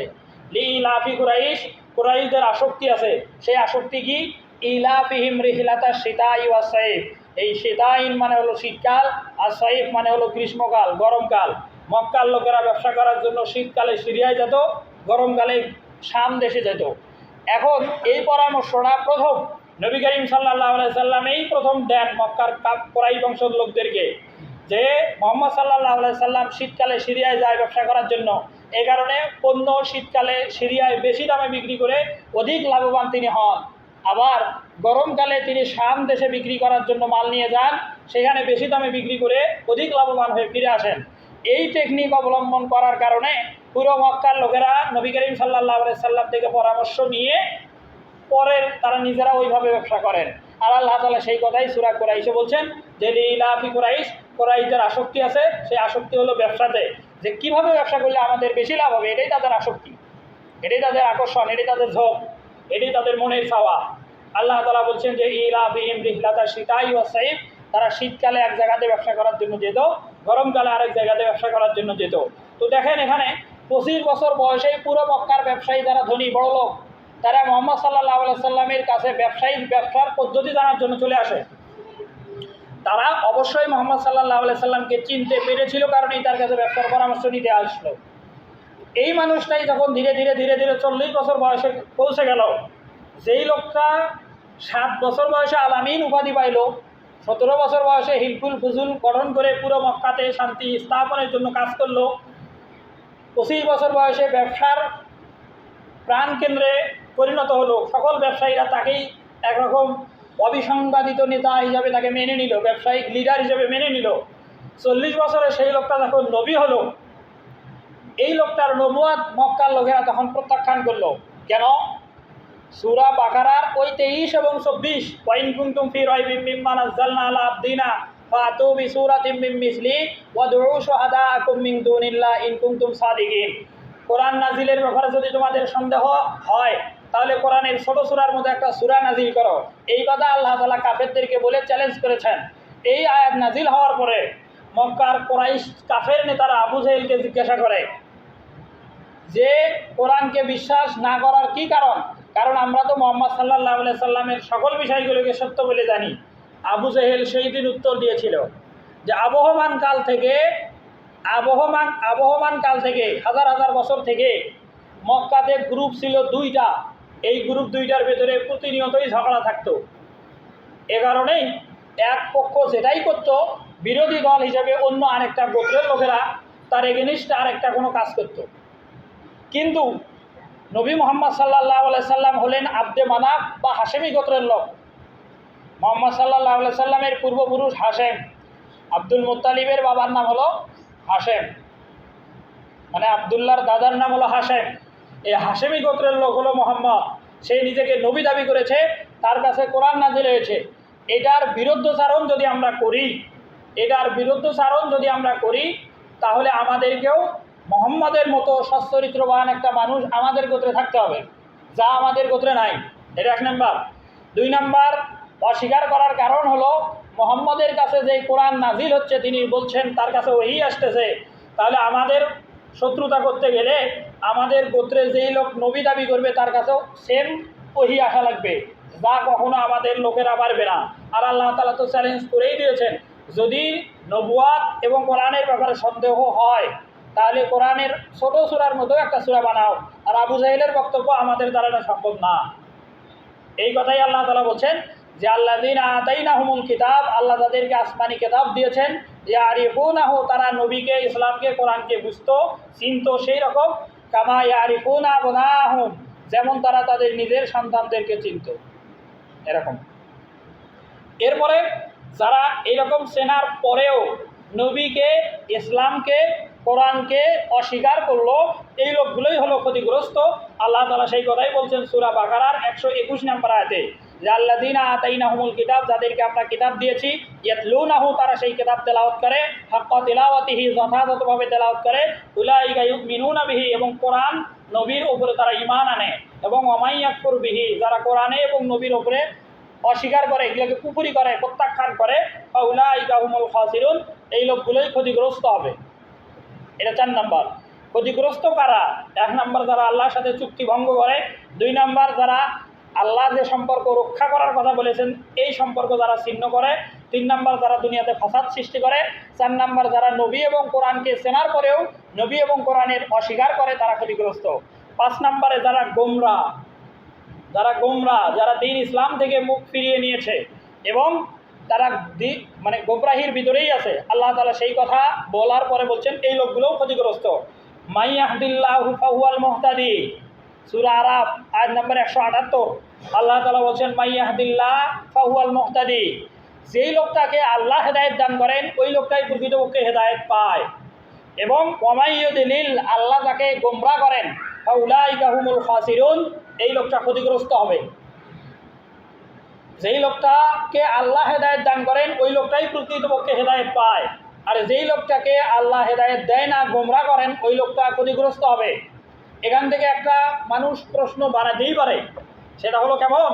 লিইলাফি কুরাইশ, কুরাইশদের আসক্তি আছে। সেই আসক্তি কি, ইলাফিহিম রিহলাতাশ শিতাই ওয়াস সাইফ, এই শিতাইন মানে হলো শীতকাল, আর সাইফ মানে হলো গ্রীষ্মকাল, গরমকাল। মক্কার লোকেরা ব্যবসা করার জন্য শীতকালে সিরিয়ায় যেত, গরমকালে শাম দেশে যেত। এখন এই পরামর্শটা প্রথম নবী করিম সাল্লাল্লাহু আলাইহি সাল্লাম এই প্রথম দেন মক্কার কুরাইশ বংশের লোকদেরকে, যে মুহাম্মদ সাল্লাল্লাহু আলাইহি সাল্লাম শীতকালে সিরিয়ায় যায় ব্যবসা করার জন্য। এই কারণে পণ্য শীতকালে সিরিয়ায় বেশি দামে বিক্রি করে অধিক লাভবান তিনি হন। আবার গরমকালে তিনি শাম দেশে বিক্রি করার জন্য মাল নিয়ে যান, সেখানে বেশি দামে বিক্রি করে অধিক লাভবান হয়ে ফিরে আসেন। এই টেকনিক অবলম্বন করার কারণে পুরো মক্কার লোকেরা নবী করিম সাল্লাল্লাহু আলাইহি সাল্লাম থেকে পরামর্শ নিয়ে পরে তারা নিজেরা ওইভাবে ব্যবসা করেন। আর আল্লাহ তাআলা সেই কথাই সূরা কুরাইশে বলছেন যে লিইলাফি কুরাইশ, কুরাইশদের আসক্তি আছে, সেই আসক্তি হলো ব্যবসাতে, যে কীভাবে ব্যবসা করলে আমাদের বেশি লাভ হবে, এটাই তাদের আসক্তি, এটাই তাদের আকর্ষণ, এটাই তাদের ঝোঁক, এটাই তাদের মনের চাওয়া। আল্লাহ তাআলা বলছেন যে ইলাফিহিম রিহলাতাশ শিতাই ওয়াস সাইফ, তারা শীতকালে এক জায়গাতে ব্যবসা করার জন্য যেত, গরমকালে আরেক জায়গাতে ব্যবসা করার জন্য যেত। তো দেখেন এখানে 25 বছর বয়সেই পুরো মক্কার ব্যবসায়ী যারা ধনী বড় লোক, তারা মুহাম্মদ সাল্লাল্লাহু আলাইহি সাল্লামের কাছে ব্যবসার পদ্ধতি জানার জন্য চলে আসে। তারা অবশ্যই মুহাম্মদ সাল্লাল্লাহু আলাইহি সাল্লামকে চিনতে পেরেছিল, কারণেই তার কাছে ব্যবসার পরামর্শ নিতে আসলো। এই মানুষটাই যখন ধীরে ধীরে 40 বছর বয়সে পৌঁছে গেল, যেই লোকটা 7 বছর বয়সে আল আমিন উপাধি পাইল, 17 বছর বয়সে হিলফুল ফুজুল গঠন করে পুরো মক্কাতে শান্তি স্থাপনের জন্য কাজ করলো। 25 বছর বয়সে ব্যবসার প্রাণকেন্দ্রে পরিণত হলো। সকল ব্যবসায়ীরা তাকেই একরকম অবিসংবাদিত নেতা হিসাবে তাকে মেনে নিল, ব্যবসায়িক লিডার হিসেবে মেনে নিল। 40 বছরে সেই লোকটা যখন নবী হলো, এই লোকটার নবুয়াত মক্কার লোকেরা তখন প্রত্যাখ্যান করলো। কেন? সূরা বাকারার ওই 23 এবং 24, ওয়াইন কুনতুম ফি রাইবিম মিম্মা নাযালনা আলা আবদিনা ফাতু বিসূরাতিম মিন মিসলি ওয়াদউ শুহাদাআকুম মিন দুনিল্লাহ ইন কুনতুম সাদিকিন। কোরআন নাজিলের ব্যাপারে যদি তোমাদের সন্দেহ হয় তাহলে কোরআনের ছোট সূরার মধ্যে একটা সূরা নাজিল করো। এই কথা আল্লাহ তাআলা কাফেরদেরকে বলে চ্যালেঞ্জ করেছেন। এই আয়াত নাজিল হওয়ার পরে মক্কার কুরাইশ কাফের নেতারা আবু জাহেলকে জিজ্ঞাসা করে যে কোরআনকে বিশ্বাস না করার কি কারণ? কারণ আমরা তো মুহাম্মদ সাল্লাল্লাহু আলাইহি সাল্লামের সকল বিষয়গুলোকে সত্য বলে জানি। আবু জাহেল সেই দিন উত্তর দিয়েছিল যে আবহমান কাল থেকে হাজার হাজার বছর থেকে মক্কাতে গ্রুপ ছিল 2টা। এই গ্রুপ 2টার ভেতরে প্রতিনিয়তই ঝগড়া থাকতো। এ কারণেই এক পক্ষ যেটাই করত, বিরোধী দল হিসেবে অন্য আরেকটা গোত্রের লোকেরা তার এগেনিস্টে আরেকটা কোনো কাজ করত। কিন্তু নবী মুহাম্মদ সাল্লাল্লাহু আলাইহি সাল্লাম হলেন আব্দে মানাফ বা হাশেমি গোত্রের লোক। মুহাম্মদ সাল্লাল্লাহু আলাইহি সাল্লামের পূর্বপুরুষ হাশেম। আব্দুল মুত্তালিবের বাবার নাম হলো হাশেম, মানে আবদুল্লাহর দাদার নাম হলো হাশেম। এই হাশেমি গোত্রের লোক হলো মুহাম্মদ। সে নিজেকে নবী দাবি করেছে, তার কাছে কোরআন নাজিল হয়েছে। এটার বিরুদ্ধচারণ যদি আমরা করি তাহলে আমাদেরকেও মুহাম্মদের মতো সচ্চরিত্রবান একটা মানুষ আমাদের গোত্রে থাকতে হবে, যা আমাদের গোত্রে নাই। এটা 1 নাম্বার। 2 নাম্বার, অস্বীকার করার কারণ হলো মুহাম্মদের কাছে যেই কোরআন নাজিল হচ্ছে, তিনি বলছেন তার কাছে ওহী আসতেছে, তাহলে আমাদের শত্রুতা করতে গেলে আমাদের গোত্রে যেই লোক নবী দাবি করবে তার কাছেও সেম ওহী আসা লাগবে, যা কখনো আমাদের লোকেরা পারবে না। আর আল্লাহ তাআলা তো চ্যালেঞ্জ করেই দিয়েছেন, যদি নবুয়াত এবং কোরআনের ব্যাপারে সন্দেহ হয় তাহলে কোরআনের ছোট সূরার মতো একটা সূরা বানাও। আর আবু জাহেলের বক্তব্য আমাদের দ্বারা এটা সম্ভব না। এই কথাই আল্লাহ তাআলা বলছেন যে আল্লাযীনা আতাইনাহুমুল কিতাব, আল্লাহ তাদেরকে আসমানি কিতাব দিয়েছেন, ইয়ারিফুনাহু, তারা নবীকে, ইসলামকে, কোরআনকে বুঝতো, চিনতো সেই রকম, কামা ইয়ারিফুনা আবনাহুম, যেমন তারা তাদের নিজের সন্তানদেরকে চিনতো, এরকম। এরপরে যারা এইরকম চেনার পরেও নবীকে, ইসলামকে, কোরআনকে অস্বীকার করলো, এই লোকগুলোই হলো ক্ষতিগ্রস্ত। আল্লাহ তাআলা সেই কথাই বলছেন সূরা বাকারার 121 নম্বর আয়াতে, যে আল্লাযীনা আতাইনাহুমুল কিতাব, যাদেরকে আমরা কিতাব দিয়েছি, ইয়াতলুনাহু, তারা সেই কিতাব তেলাওয়াত করে, হাক্কা তিলাওয়াতিহি, যথাযথভাবে তেলাওয়াত করে, উলাইকা ইউমিনুনা বিহি, এবং কোরআন নবীর উপরে তারা ঈমান আনে, এবং ওয়ামাই ইয়াকফুর বিহি, যারা কোরআনে এবং নবীর উপরে অস্বীকার করে, এগুলোকে কুফরি করে, প্রত্যাখ্যান করে, ফাউলাইকা হুমুল খাসিরুন, এই লোকগুলোই ক্ষতিগ্রস্ত হবে। এটা 4 নাম্বার। ক্ষতিগ্রস্ত কারা? 1 নাম্বার যারা আল্লাহর সাথে চুক্তি ভঙ্গ করে, 2 নাম্বার যারা আল্লাহ যে সম্পর্ক রক্ষা করার কথা বলেছেন এই সম্পর্ক যারা ছিন্ন করে, 3 নাম্বার যারা দুনিয়াতে ফাসাদ সৃষ্টি করে, 4 নাম্বার যারা নবী এবং কোরআনকে চেনার পরেও নবী এবং কোরআনের অস্বীকার করে, তারা ক্ষতিগ্রস্ত। 5 নাম্বারে যারা গোমরা, যারা দ্বীন ইসলাম থেকে মুখ ফিরিয়ে নিয়েছে এবং তারা গোমরাহির ভিতরেই আছে, আল্লাহ তাআলা সেই কথা বলার পরে বলছেন এই লোকগুলোও ক্ষতিগ্রস্ত। মাই ইয়াহদিল্লাহু ফাহুয়াল মুহতাদি, সূরা আরাফ আয়াত নম্বর 178, আল্লাহ তাআলা বলছেন মাই ইয়াহদিল্লাহ ফাহুয়াল মুহতাদি, যেই লোকটাকে আল্লাহ হেদায়েত দান করেন ওই লোকটাই প্রকৃতপক্ষে হেদায়েত পায়। এবং ওয়ামাই ইউদিলিল, আল্লাহ তাকে গোমরাহ করেন, ফাউলাইকা হুমুল খাসিরুন, এই লোকটা ক্ষতিগ্রস্ত হবে। যেই লোকটাকে আল্লাহ হেদায়েত দান করেন ওই লোকটাই প্রকৃতপক্ষে হেদায়েত পায়, আর যেই লোকটাকে আল্লাহ হেদায়েত দেয় না, গোমরাহ করেন, ওই লোকটা ক্ষতিগ্রস্ত হবে। এখান থেকে একটা মানুষ প্রশ্ন বানাতেই পারে, সেটা হলো কেমন,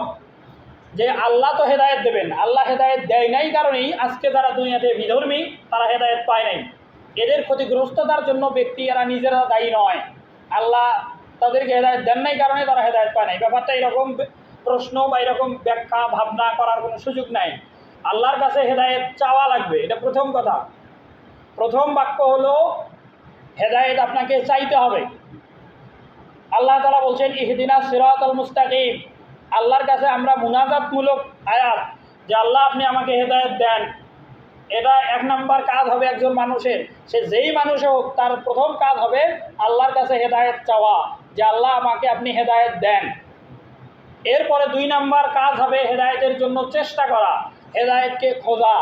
যে আল্লাহ তো হেদায়েত দেবেন, আল্লাহ হেদায়েত দেয় নাই কারণেই আজকে যারা দুনিয়াতে বিধর্মী তারা হেদায়েত পায় নাই। এদের ক্ষতিগ্রস্ততার জন্য ব্যক্তি এরা নিজেরা দায়ী নয়, আল্লাহ তাদেরকে হেদায়েত দেন নাই কারণে তারা হেদায়েত পায় নাই। ব্যাপারটা এরকম প্রশ্ন বা এরকম ব্যাখ্যা ভাবনা করার কোনো সুযোগ নাই। আল্লাহর কাছে হেদায়েত চাওয়া লাগবে, এটা প্রথম কথা। প্রথম বাক্য হলো হেদায়েত আপনাকে চাইতে হবে। আল্লাহ তাআলা বলছেন ইহদিনাস সিরাতাল মুস্তাকিম, আল্লাহর কাছে আমরা মুনাজাতমূলক আয়াত যে আল্লাহ আপনি আমাকে হেদায়েত দেন। এটা এক নাম্বার কাজ হবে একজন মানুষের। সে যেই মানুষে হোক তার প্রথম কাজ হবে আল্লাহর কাছে হেদায়েত চাওয়া, যে আল্লাহ আমাকে আপনি হেদায়েত দেন। এরপরে 2 নাম্বার কাজ হবে হেদায়েতের জন্য চেষ্টা করা, হেদায়েতকে খোঁজা,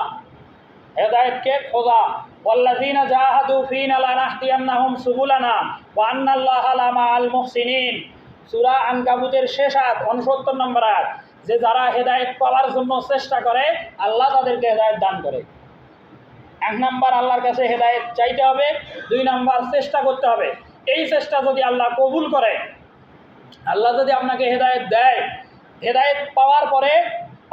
হেদায়েতকে খোঁজা। ওয়াল্লাযীনা জাহাদু ফীনা লানাহদিয়ান্নাহুম সুবুলানা ওয়া আন্নাল্লাহা লামাআল মুহসিনিন। সূরা আনকাবুতের শেষ আয়াত 69 নম্বর আয়াত, যে যারা হেদায়েত পাওয়ার জন্য চেষ্টা করে আল্লাহ তাদেরকে হেদায়েত দান করে। 1 নাম্বার আল্লাহর কাছে হেদায়েত চাইতে হবে, 2 নাম্বার চেষ্টা করতে হবে। এই চেষ্টা যদি আল্লাহ কবুল করে, আল্লাহ যদি আপনাকে হেদায়েত দেয়, হেদায়েত পাওয়ার পরে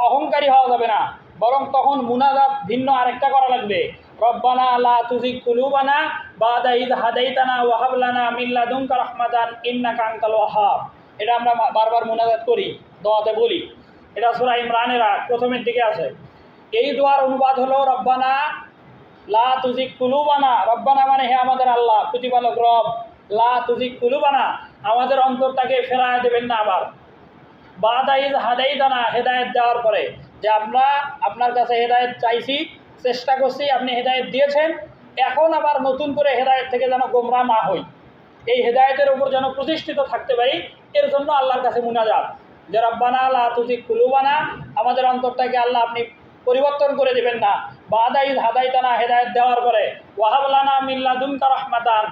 অহংকারী হওয়া যাবে না, বরং তখন মুনাজাত ভিন্ন আরেকটা করা লাগবে, রব্বানা লা তুজিগ কুলুবানা বাদা ইয হাদাইতানা ওয়া হাব লানা মিন লাদুনকা রাহমাতান ইন্নাকা আনতাল ওয়াহ্হাব। এটা আমরা বারবার মুনাজাত করি, দোয়াতে বলি। এটা সূরা ইমরানের প্রথমের দিকে আছে। এই দোয়ার অনুবাদ হলো রব্বানা লা তুজিগ কুলুবানা, রব্বানা মানে হে আমাদের আল্লাহ প্রতিপালক রব, লা তুজিগ কুলুবানা আমাদের অন্তরটাকে ফেরায় দেবেন না আবার, বাদা ইয হাদাইতানা হেদায়েত দেওয়ার পরে, যে আমরা আপনার কাছে হেদায়েত চাইছি, চেষ্টা করছি, আপনি হেদায়েত দিয়েছেন, এখন আবার নতুন করে হেদায়েত থেকে যেন গোমরাহ না হই, এই হেদায়েতের উপর যেন প্রতিষ্ঠিত থাকতে পারি, এর জন্য আল্লাহর কাছে মুনাজাত, যে রব্বানা লা তুজিগ কুলুবানা আমাদের অন্তরটাকে আল্লাহ আপনি পরিবর্তন করে দেবেন না, বাদা ইয হাদাইতানা হেদায়েত দেওয়ার পরে, ওয়া হাব লানা মিন লাদুনকা রাহমাতান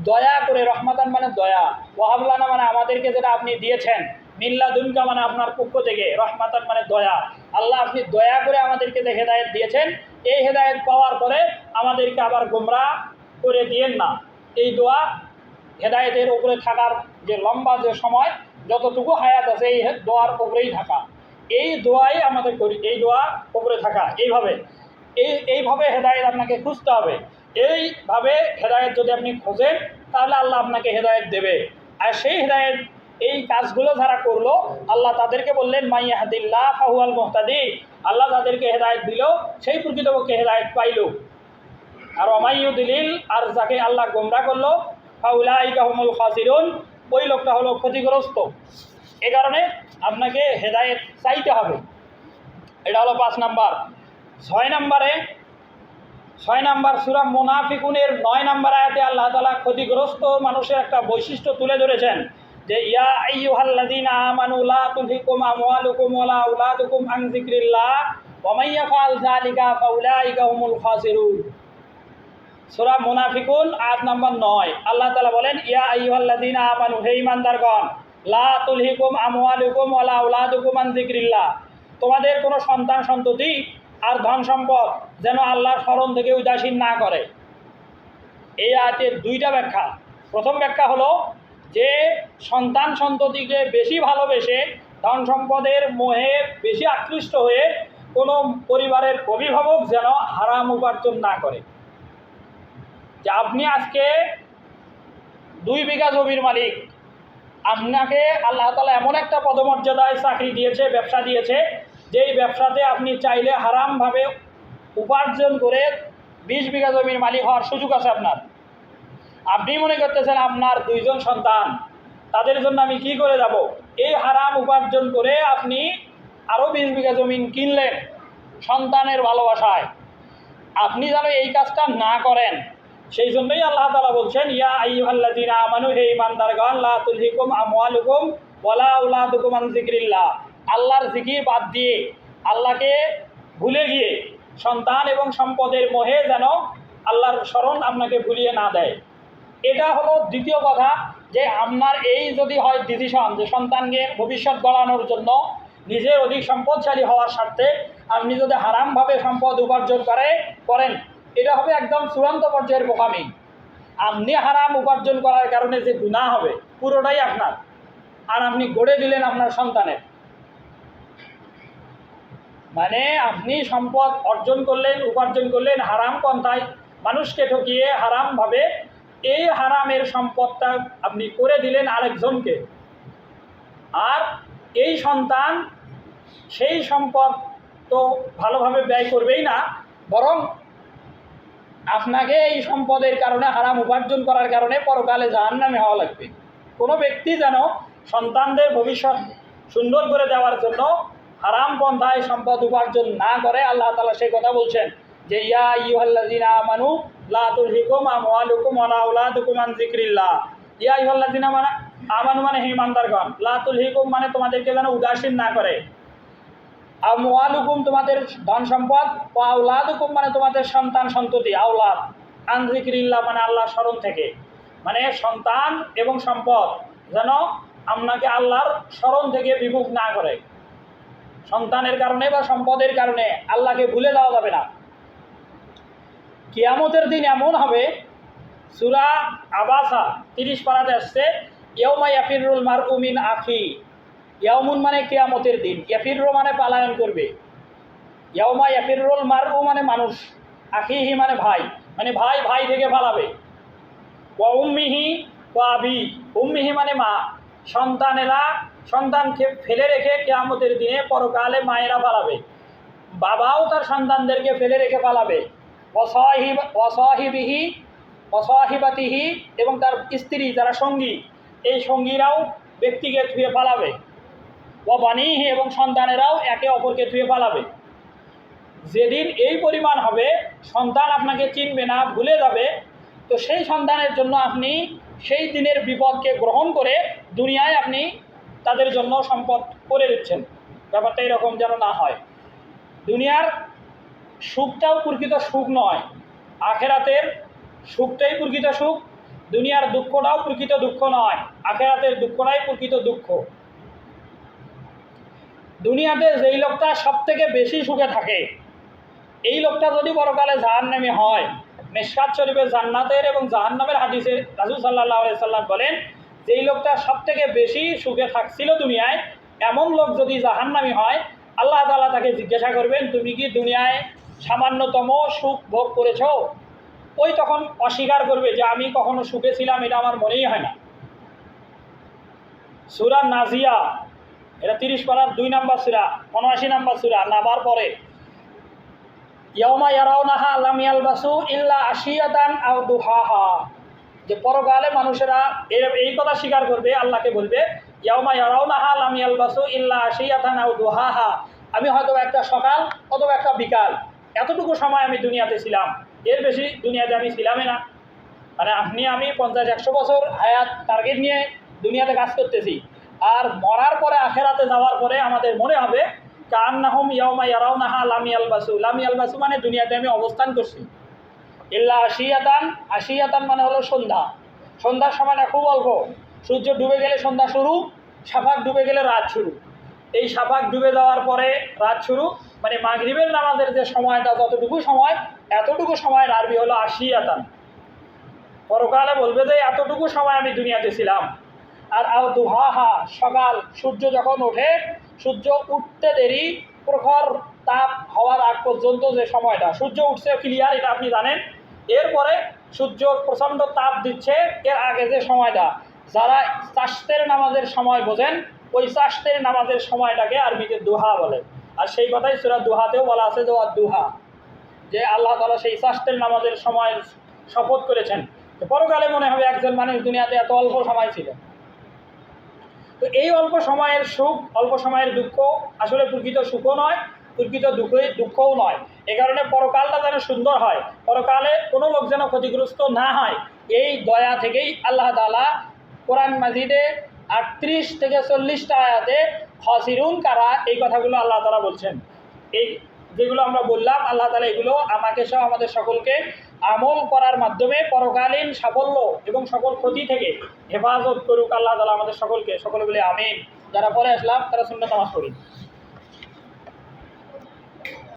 দয়া করে, রহমাতান মানে দয়া, ওয়া হাব লানা মানে আমাদেরকে যেটা আপনি দিয়েছেন, মিন লাদুনকা মানে আপনার পক্ষ থেকে, রহমাতান মানে দয়া, আল্লাহ আপনি দয়া করে আমাদেরকে যে হেদায়েত দিয়েছেন, এই হেদায়েত পাওয়ার পরে আমাদেরকে আবার গোমরাহ করে দিয়েন না। এই দোয়া হেদায়েতের উপরে থাকার যে লম্বা যে সময় যতটুকু হায়াত আছে এই দোয়ার উপরেই থাকা, এই দোয়াই আমাদের করি, এই দোয়া উপরে থাকা, এইভাবে হেদায়েত আপনাকে খুঁজতে হবে। এইভাবে হেদায়েত যদি আপনি খোঁজেন তাহলে আল্লাহ আপনাকে হেদায়েত দেবে। আর সেই হেদায়েত এই কাজগুলো যারা করলো আল্লাহ তাদেরকে বললেন মাই ইয়াহদিল্লাহ ফাহুয়াল মুহতাদি, আল্লাহ তাদেরকে হেদায়েত দিল সেই প্রকৃতপক্ষে হেদায়েত পাইল। আর ওমাই ইউদ্লিল, আর যাকে আল্লাহ গোমরাহ করলো, ফাউলাইকা হুমুল খাসিরুন, ওই লোকটা হলো ক্ষতিগ্রস্ত। এ কারণে আপনাকে হেদায়েত চাইতে হবে। এটা হলো 5 নাম্বার। 6 নাম্বার সূরা মুনাফিকুনের 9 নাম্বার আয়াতে আল্লাহ তাআলা ক্ষতিগ্রস্ত মানুষের একটা বৈশিষ্ট্য তুলে ধরেছেন, যে ইয়া আইয়ুহাল্লাযীনা আমানু লা তুলহিকুম আমওয়ালুকুম ওয়ালা আওলাদুকুম আন যিকরিল্লাহ ওয়া মান ইয়াফআল যালিকা ফাউলাইকা হুমুল খাসিরুন। সূরা মুনাফিকুন আয়াত নাম্বার 9, আল্লাহ তাআলা বলেন ইয়া আইয়ুহাল্লাযীনা আমানু, হে ঈমানদারগণ, লা তুলহিকুম আমওয়ালুকুম ওয়ালা আওলাদুকুম আন যিকরিল্লাহ, তোমাদের কোনো সন্তান সন্ততি আর ধন সম্পদ যেন আল্লাহর স্মরণ থেকে উদাসীন না করে। এই আয়াতের 2টা ব্যাখ্যা। প্রথম ব্যাখ্যা হলো যে সন্তান সন্ততিকে বেশি ভালোবেসে ধন সম্পদের মোহে বেশি আকৃষ্ট হয়ে কোনো পরিবারের অভিভাবক যেন হারাম উপার্জন না করে। যে আপনি আজকে 2 বিঘা জমির মালিক, আপনাকে আল্লাহ তাআলা এমন একটা পদমর্যাদায় চাকরি দিয়েছে, ব্যবসা দিয়েছে, যেই ব্যবসাতে আপনি চাইলে হারামভাবে উপার্জন করে 20 বিঘা জমির মালিক হওয়ার সুযোগ আছে আপনার। আপনি মনে করতেছেন আপনার 2 জন সন্তান, তাদের জন্য আমি কি করে যাব, এই হারাম উপার্জন করে আপনি আরও 20 বিঘা জমিন কিনলেন সন্তানের ভালোবাসায়। আপনি যেন এই কাজটা না করেন, সেই জন্যই আল্লাহ তাআলা বলছেন ইয়া আইয়ুহাল্লাযীনা আমানু, হে ঈমানদারগণ, লা তুলহিকুম আমওয়ালুকুম ওয়ালা আওলাদুকুম আন যিকরিল্লাহ, আল্লাহর জিকির বাদ দিয়ে, আল্লাহকে ভুলে গিয়ে সন্তান এবং সম্পদের মোহে যেন আল্লাহর স্মরণ আপনাকে ভুলিয়ে না দেয়। এটা হলো দ্বিতীয় কথা, যে আপনার এই যদি হয় ডিসিশন যে সন্তানকে ভবিষ্যৎ গড়ানোর জন্য নিজের অধিক সম্পদশালী হওয়ার স্বার্থে আপনি যদি হারামভাবে সম্পদ উপার্জন করেন, এটা হবে একদম চূড়ান্ত পর্যায়ের বোকামি। আপনি হারাম উপার্জন করার কারণে যে গুনাহ হবে পুরোটাই আপনার, আর আপনি গড়ে দিলেন আপনার সন্তানের। মানে আপনি সম্পদ অর্জন করলেন, উপার্জন করলেন হারাম পন্থায়, মানুষকে ঠকিয়ে হারামভাবে, এই হারামের সম্পদটা আপনি করে দিলেন আরেকজনকে। আর এই সন্তান সেই সম্পদ তো ভালোভাবে ব্যয় করবেই না, বরং আপনাকে এই সম্পদের কারণে, হারাম উপার্জন করার কারণে পরকালে জাহান্নামে হওয়া লাগবে। কোনো ব্যক্তি যেন সন্তানদের ভবিষ্যৎ সুন্দর করে দেওয়ার জন্য হারাম পন্থায় সম্পদ উপার্জন না করে আল্লাহ তাআলা সেই কথা বলছেন যে ইয়া আইয়ুহাল্লাযিনা আমানু লা তুলহিকুম আমওয়ালুকুম ওয়ালা আওলাদুকুম আন যিকরিল্লাহ। ইয়া আইয়ুহাল্লাযিনা আমানু মানে হে ঈমানদারগণ, লা তুলহিকুম মানে তোমাদেরকে যেন উদাসীন না করে, আমওয়ালুকুম তোমাদের ধন সম্পদ, ওয়া আওলাদুকুম মানে তোমাদের সন্তান সন্ততি, আওলাদ, আন যিকরিল্লাহ মানে আল্লাহর স্মরণ থেকে, মানে সন্তান এবং সম্পদ যেন আপনাকে আল্লাহর স্মরণ থেকে বিমুখ না করে। সন্তানের কারণে বা সম্পদের কারণে আল্লাহকে ভুলে যাওয়া যাবে না। কিয়ামতের দিন এমন হবে, সূরা আবাসা 30 পারাতে আসছে, ইয়াউমা ইয়াফিরুল মারউ মিন আখি। ইয়াউমুন মানে কিয়ামতের দিন, ইয়াফিরু মানে পলায়ন করবে, ইয়াউমা ইয়াফিরুল মারউ মানে মানুষ, আখিহি মানে ভাই, মানে ভাই ভাই থেকে পালাবে, ওয়া উম্মিহি ওয়া আবি, উম্মিহি মানে মা, সন্তানেরা সন্তানকে ফেলে রেখে কিয়ামতের দিনে পরকালে মায়েরা পালাবে, বাবাও তার সন্তানদেরকে ফেলে রেখে পালাবে, ওয়াসাহিবিহি ওয়াসাহিবাতিহি এবং তার স্ত্রী যারা সঙ্গী, এই সঙ্গীরাও ব্যক্তিকে ধুয়ে পালাবে, ওয়া বানিহি এবং সন্তানেরাও একে অপরকে ধুয়ে পালাবে। যেদিন এই পরিমাণ হবে, সন্তান আপনাকে চিনবে না, ভুলে যাবে, তো সেই সন্তানের জন্য আপনি সেই দিনের বিপদকে গ্রহণ করে দুনিয়ায় আপনি তাদের জন্য সম্পদ করে দিচ্ছেন। ব্যাপারটা এরকম যেন না হয়। দুনিয়ার সুখটাও প্রকৃত সুখ নয়, আখেরাতের সুখটাই প্রকৃত সুখ, দুনিয়ার দুঃখটাও প্রকৃত দুঃখ নয়, আখেরাতের দুঃখটাই প্রকৃত দুঃখ। দুনিয়াতে যেই লোকটা সব থেকে বেশি সুখে থাকে, এই লোকটা যদি পরকালে জাহান্নামী হয়, মিশকাত শরীফের জান্নাতের এবং জাহান্নামের হাদিসে রাসূল সাল্লাল্লাহু আলাইহি সাল্লাম বলেন, যেই লোকটা সব থেকে বেশি সুখে থাকছিল দুনিয়ায়, এমন লোক যদি জাহান্নামী হয়, আল্লাহ তাআলা তাকে জিজ্ঞাসা করবেন, তুমি কি দুনিয়ায় সামান্যতম সুখ ভোগ করেছ? ওই তখন অস্বীকার করবে যে আমি কখনো সুখে ছিলাম, এটা আমার মনেই হয় না। সূরা নাজিয়া, এটা 30 পারার 2 নম্বর সূরা, 79 নম্বর সূরা, নাবার পরে, ইয়াউমা ইয়ারাউনাহা লাম ইয়ালবাসু ইল্লা আশিয়াতান আও দুহাহা, যে পরকালে মানুষেরা এই কথা স্বীকার করবে, আল্লাহকে বলবে, ইয়াউমা ইয়ারাউনাহা লাম ইয়ালবাসু ইল্লা আশিয়াতান আও দুহাহা, আমি হয়তো একটা সকাল অথবা একটা বিকাল, এতটুকু সময় আমি দুনিয়াতে ছিলাম, এর বেশি দুনিয়াতে আমি ছিলামই না। মানে আমি 50-100 বছর হায়াত টার্গেট নিয়ে দুনিয়াতে কাজ করতেছি, আর মরার পরে আখেরাতে যাওয়ার পরে আমাদের মনে হবে কান্নাহুম ইয়াউমা ইয়ারাউনাহা লাম ইয়ালবাসু, লাম ইয়ালবাসু মানে দুনিয়াতে আমি অবস্থান করছি, ইল্লা আশিয়াতান, আশিয়াতান মানে হলো সন্ধ্যা, সন্ধ্যার সময়টা খুব অল্প, সূর্য ডুবে গেলে সন্ধ্যা শুরু, শাফাক ডুবে গেলে রাত শুরু, এই শাফাক ডুবে যাওয়ার পরে রাত শুরু, মানে মাগরিবের নামাজের যে সময়টা যতটুকু সময়, এতটুকু সময়ের আরবি হলো আশিয়াতান। পরকালে বলবে যে এতটুকু সময় আমি দুনিয়াতে ছিলাম। আর আও দুহাহা, সকাল সূর্য যখন ওঠে, সূর্য উঠতে দেরি, প্রখর তাপ হওয়ার আগ পর্যন্ত যে সময়টা, সূর্য উঠছে ক্লিয়ার এটা আপনি জানেন, এরপরে সূর্য প্রচণ্ড তাপ দিচ্ছে, এর আগে যে সময়টা, যারা চাষতের নামাজের সময় বোঝেন, ওই চাষতের নামাজের সময়টাকে আরবিতে দুহা বলে। আর সেই কথাই সূরা দুহাতেও বলা আছে যে দুহা, যে আল্লাহ তাআলা সেই চাষতের নামাজের সময় শপথ করেছেন। পরকালে মনে হবে একজন মানুষ দুনিয়াতে এত অল্প সময় ছিল। তো এই অল্প সময়ের সুখ, অল্প সময়ের দুঃখ আসলে প্রকৃত সুখও নয়, প্রকৃত দুঃখও নয়। এ কারণে পরকালটা যেন সুন্দর হয়, পরকালে কোনো লোক যেন ক্ষতিগ্রস্ত না হয়, এই দয়া থেকেই আল্লাহ তাআলা কোরআন মাজিদে 38 থেকে 40টা আয়াতে খাসিরুন কারা, এই কথাগুলো আল্লাহ তাআলা বলছেন। এই যেগুলো আমরা বললাম, আল্লাহ তাআলা এগুলো আমাকে সহ আমাদের সকলকে আমল করার মাধ্যমে পরকালীন সাফল্য এবং সকল ক্ষতি থেকে হেফাজত করুক আল্লাহ তাআলা আমাদের সকলকে। সকলে বলে আমিন। যারা পরে আসলাম তারা সুন্নাত নামাজ পড়ি।